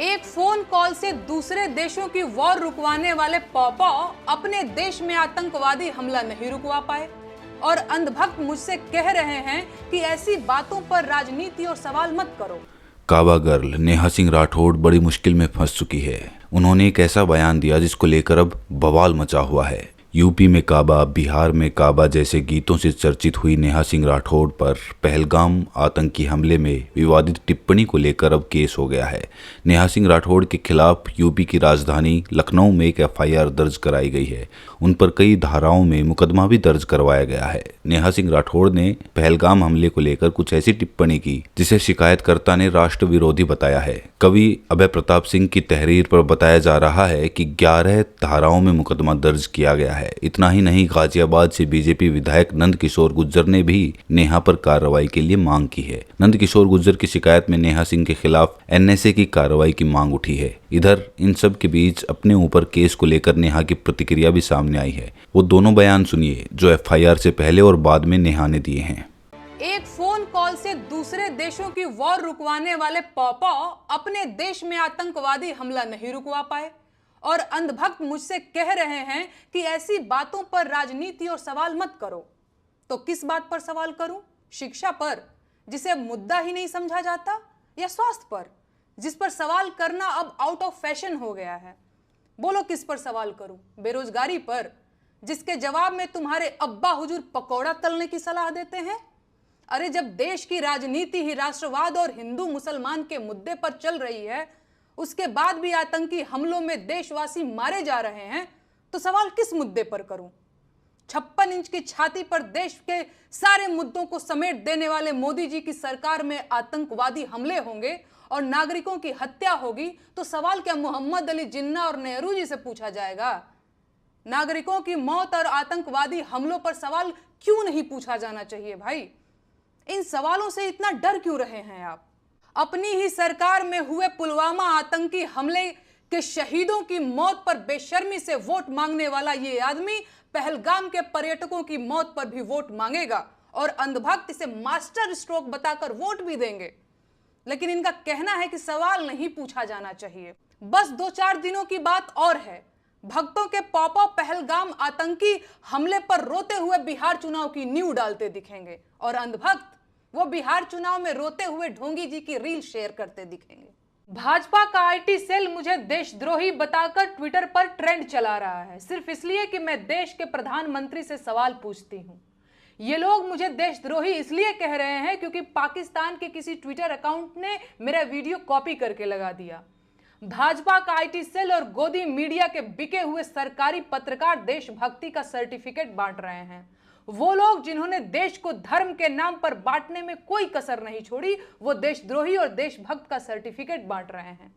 एक phone call से दूसरे देशों की वॉर रुकवाने वाले पॉपॉ अपने देश में आतंकवादी हमला नहीं रुकवा पाए और अंधभक्त मुझसे कह रहे हैं कि ऐसी बातों पर राजनीति और सवाल मत करो। काबा गर्ल नेहा सिंह राठौड़ बड़ी मुश्किल में फंस चुकी है। उन्होंने एक ऐसा बयान दिया जिसको लेकर अब बवाल मचा हुआ है। यूपी में काबा, बिहार में काबा जैसे गीतों से चर्चित हुई नेहा सिंह राठौड़ पर पहलगाम आतंकी हमले में विवादित टिप्पणी को लेकर अब केस हो गया है। नेहा सिंह राठौड़ के खिलाफ यूपी की राजधानी लखनऊ में एक एफआईआर दर्ज कराई गई है। उन पर कई धाराओं में मुकदमा भी दर्ज करवाया गया है। नेहा सिंह राठौड़ ने पहलगाम हमले को लेकर कुछ ऐसी टिप्पणी की जिसे शिकायतकर्ता ने राष्ट्र विरोधी बताया है। कवि अभय प्रताप सिंह की तहरीर पर बताया जा रहा है कि 11 धाराओं में मुकदमा दर्ज किया गया है। इतना ही नहीं, गाजियाबाद से बीजेपी विधायक नंद किशोर गुर्जर ने भी नेहा पर कार्रवाई के लिए मांग की है। नंद किशोर गुर्जर की शिकायत में नेहा सिंह के खिलाफ एनएसए की कार्रवाई की मांग उठी है। इधर इन सब के बीच अपने ऊपर केस को लेकर नेहा की प्रतिक्रिया भी सामने आई है। वो दोनों बयान सुनिए जो एफआईआर से पहले और बाद में नेहा ने दिए हैं। एक फोन कॉल से दूसरे देशों की वॉर रुकवाने वाले पॉपॉ अपने देश में आतंकवादी हमला नहीं रुकवा पाए और अंधभक्त मुझसे कह रहे हैं कि ऐसी बातों पर राजनीति और सवाल मत करो। तो किस बात पर सवाल करूं? शिक्षा पर, जिसे मुद्दा ही नहीं समझा जाता, या स्वास्थ्य पर, जिस पर सवाल करना अब आउट ऑफ फैशन हो गया है? बोलो किस पर सवाल करूं? बेरोजगारी पर, जिसके जवाब में तुम्हारे अब्बा हुजूर पकौड़ा तलने की सलाह देते हैं? अरे जब देश की राजनीति ही राष्ट्रवाद और हिंदू मुसलमान के मुद्दे पर चल रही है, उसके बाद भी आतंकी हमलों में देशवासी मारे जा रहे हैं, तो सवाल किस मुद्दे पर करूं? 56 इंच की छाती पर देश के सारे मुद्दों को समेट देने वाले मोदी जी की सरकार में आतंकवादी हमले होंगे और नागरिकों की हत्या होगी, तो सवाल क्या मोहम्मद अली जिन्ना और नेहरू जी से पूछा जाएगा? नागरिकों की मौत और आतंकवादी हमलों पर सवाल क्यों नहीं पूछा जाना चाहिए भाई? इन सवालों से इतना डर क्यों रहे हैं आप? अपनी ही सरकार में हुए पुलवामा आतंकी हमले के शहीदों की मौत पर बेशर्मी से वोट मांगने वाला ये आदमी पहलगाम के पर्यटकों की मौत पर भी वोट मांगेगा और अंधभक्त इसे मास्टर स्ट्रोक बताकर वोट भी देंगे। लेकिन इनका कहना है कि सवाल नहीं पूछा जाना चाहिए। बस 2-4 दिनों की बात और है, भक्तों के पॉपॉ पहलगाम आतंकी हमले पर रोते हुए बिहार चुनाव की नींव डालते दिखेंगे और अंधभक्त वो बिहार चुनाव में रोते हुए ढोंगी जी की रील शेयर करते दिखेंगे। भाजपा का आईटी सेल मुझे देशद्रोही बताकर ट्विटर पर ट्रेंड चला रहा है, सिर्फ इसलिए कि मैं देश के प्रधानमंत्री से सवाल पूछती हूं। ये लोग मुझे देशद्रोही इसलिए कह रहे हैं क्योंकि पाकिस्तान के किसी ट्विटर अकाउंट ने मेरा वीडियो कॉपी करके लगा दिया। भाजपा का आईटी सेल और गोदी मीडिया के बिके हुए सरकारी पत्रकार देशभक्ति का सर्टिफिकेट बांट रहे हैं। वो लोग जिन्होंने देश को धर्म के नाम पर बांटने में कोई कसर नहीं छोड़ी, वो देशद्रोही और देशभक्त का सर्टिफिकेट बांट रहे हैं।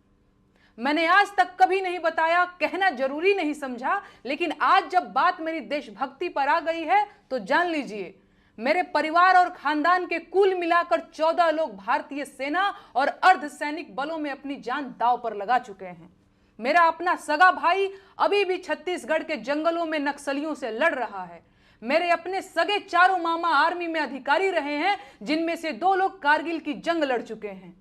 मैंने आज तक कभी नहीं बताया, कहना जरूरी नहीं समझा, लेकिन आज जब बात मेरी देशभक्ति पर आ गई है तो जान लीजिए, मेरे परिवार और खानदान के कुल मिलाकर 14 लोग भारतीय सेना और अर्धसैनिक बलों में अपनी जान दांव पर लगा चुके हैं। मेरा अपना सगा भाई अभी भी छत्तीसगढ़ के जंगलों में नक्सलियों से लड़ रहा है। मेरे अपने सगे 4 मामा आर्मी में अधिकारी रहे हैं, जिनमें से 2 लोग कारगिल की जंग लड़ चुके हैं।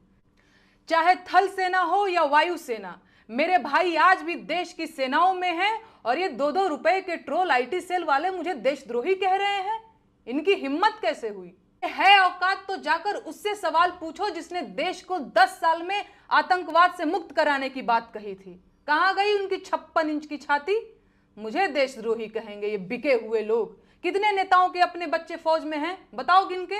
चाहे थल सेना हो या वायु सेना, मेरे भाई आज भी देश की सेनाओं में हैं और ये 2-2 रुपए के ट्रोल आईटी सेल वाले मुझे देशद्रोही कह रहे हैं। इनकी हिम्मत कैसे हुई? है औकात तो जाकर उससे सवाल पूछो जिसने देश को 10 साल में आतंकवाद से मुक्त कराने की बात कही थी। कहां गई उनकी 56 इंच की छाती? मुझे देशद्रोही कहेंगे ये बिके हुए लोग। कितने नेताओं के अपने बच्चे फौज में हैं? बताओ गिनके।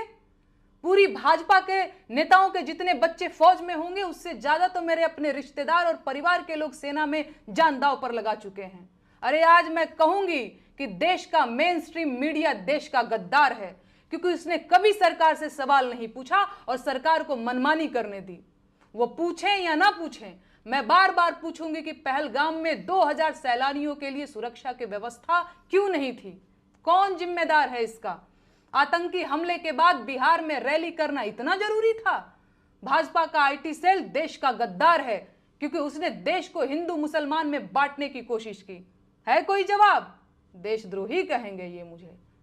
पूरी भाजपा के नेताओं के जितने बच्चे फौज में होंगे, उससे ज्यादा तो मेरे अपने रिश्तेदार और परिवार के लोग सेना में जान दांव पर लगा चुके हैं। अरे आज मैं कहूंगी कि देश का मेन स्ट्रीम मीडिया देश का गद्दार है, क्योंकि उसने कभी सरकार से सवाल नहीं पूछा और सरकार को मनमानी करने दी। वो पूछें या ना पूछें, मैं बार बार पूछूंगी कि पहलगाम में 2000 सैलानियों के लिए सुरक्षा की व्यवस्था क्यों नहीं थी? कौन जिम्मेदार है इसका? आतंकी हमले के बाद बिहार में रैली करना इतना जरूरी था? भाजपा का आईटी सेल देश का गद्दार है, क्योंकि उसने देश को हिंदू मुसलमान में बांटने की कोशिश की। है कोई जवाब? देशद्रोही कहेंगे ये मुझे।